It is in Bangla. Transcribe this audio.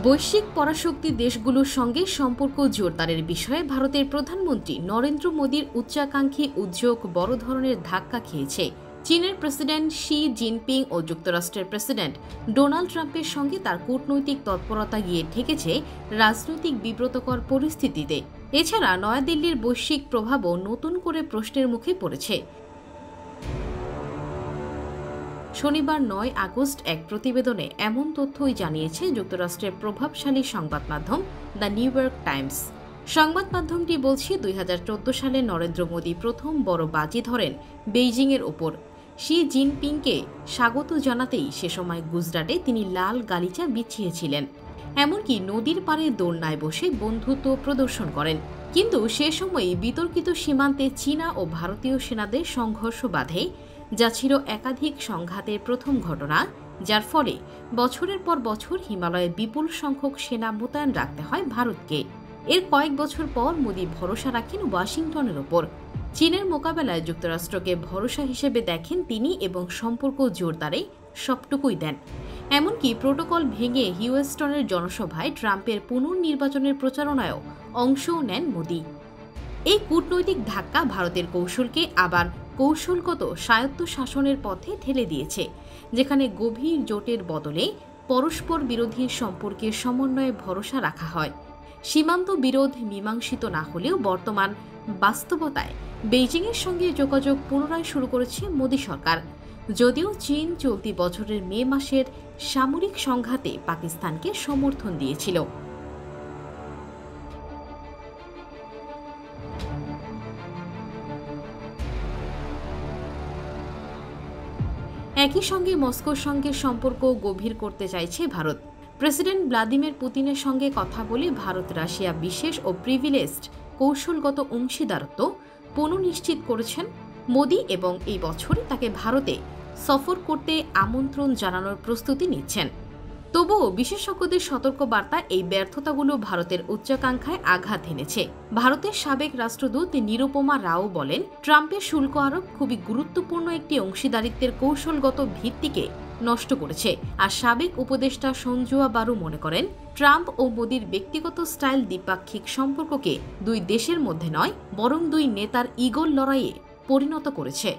বৈশ্বিক পরাশক্তি দেশগুলোর সঙ্গে সম্পর্ক জোরদারের বিষয়ে ভারতের প্রধানমন্ত্রী নরেন্দ্র মোদীর উচ্চাকাঙ্ক্ষী উদ্যোগ বড় ধরনের ধাক্কা খেয়েছে। চীনের প্রেসিডেন্ট শি জিনপিং ও যুক্তরাষ্ট্রের প্রেসিডেন্ট ডোনাল্ড ট্রাম্পের সঙ্গে তার কূটনৈতিক তৎপরতা গিয়ে ঠেকেছে রাজনৈতিক বিব্রতকর পরিস্থিতিতে। এছাড়া নয়াদিল্লির বৈশ্বিক প্রভাবও নতুন করে প্রশ্নের মুখে পড়েছে। শনিবার ৯ আগস্ট এক প্রতিবেদনে এমন তথ্যই জানিয়েছে যুক্তরাষ্ট্রের প্রভাবশালী সংবাদ মাধ্যম দ্য নিউ ইয়র্ক টাইমস। সংবাদ মাধ্যমটি বলছে ২০১৪ সালে নরেন্দ্র মোদী প্রথম বড় বাজি ধরেন বেইজিংয়ের ওপর। শি জিনপিংকে স্বাগত জানাতেই সে সময় গুজরাটে তিনি লাল গালিচা বিছিয়েছিলেন, এমনকি নদীর পাড়ে দোলনায় বসে বন্ধুত্ব প্রদর্শন করেন। কিন্তু সে সময়ই বিতর্কিত সীমান্তে চীনা ও ভারতীয় সেনাদের সংঘর্ষ বাধে, যা ছিল একাধিক সংঘাতের প্রথম ঘটনা, যার ফলে বছরের পর বছর হিমালয়ে বিপুল সংখ্যক সেনা মোতায়েন রাখতে হয় ভারতকে। এর কয়েক বছর পর মোদী ভরসা রাখেন ওয়াশিংটনের ওপর। চীনের মোকাবেলায় যুক্তরাষ্ট্রকে ভরসা হিসেবে দেখেন তিনি এবং সম্পর্ক জোরদারে সবটুকুই দেন। এমনকি প্রোটোকল ভেঙে হিউস্টনের জনসভায় ট্রাম্পের পুনর্নির্বাচনের প্রচারণায়ও অংশও নেন মোদী। এই কূটনৈতিক ধাক্কা ভারতের কৌশলকে আবার কৌশলগত স্বায়ত্তশাসনের পথে ঠেলে দিয়েছে, যেখানে গভীর জোটের বদলে পরস্পর বিরোধী সম্পর্কের সমন্বয়ে ভরসা রাখা হয়। সীমান্ত বিরোধ মীমাংসিত না হলেও বর্তমান বাস্তবতায় বেইজিংয়ের সঙ্গে যোগাযোগ পুনরায় শুরু করেছে মোদী সরকার। যদিও চীন চলতি বছরের মে মাসের সামরিক সংঘাতে পাকিস্তানকে সমর্থন দিয়েছিল। একই সঙ্গে মস্কোর সঙ্গে সম্পর্ক গভীর করতে চাইছে ভারত। প্রেসিডেন্ট ভ্লাদিমির পুতিনের সঙ্গে কথা বলে ভারত রাশিয়া বিশেষ ও প্রিভিলেজড কৌশলগত অংশীদারত্ব পুনঃনিশ্চিত করেছেন মোদী এবং এই বছরই তাকে ভারতে সফর করতে আমন্ত্রণ জানানোর প্রস্তুতি নিচ্ছেন। তবুও বিশেষজ্ঞদের সতর্কবার্তা এই ব্যর্থতাগুলো ভারতের উচ্চাকাঙ্ক্ষায় আঘাত এনেছে। ভারতের সাবেক রাষ্ট্রদূত নিরুপমা রাও বলেন, ট্রাম্পের শুল্ক আরোপ খুবই গুরুত্বপূর্ণ একটি অংশীদারিত্বের কৌশলগত ভিত্তিকে নষ্ট করেছে। আর সাবেক উপদেষ্টা সঞ্জুয়া বারু মনে করেন, ট্রাম্প ও মোদীর ব্যক্তিগত স্টাইল দ্বিপাক্ষিক সম্পর্ককে দুই দেশের মধ্যে নয়, বরং দুই নেতার ইগোর লড়াইয়ে পরিণত করেছে।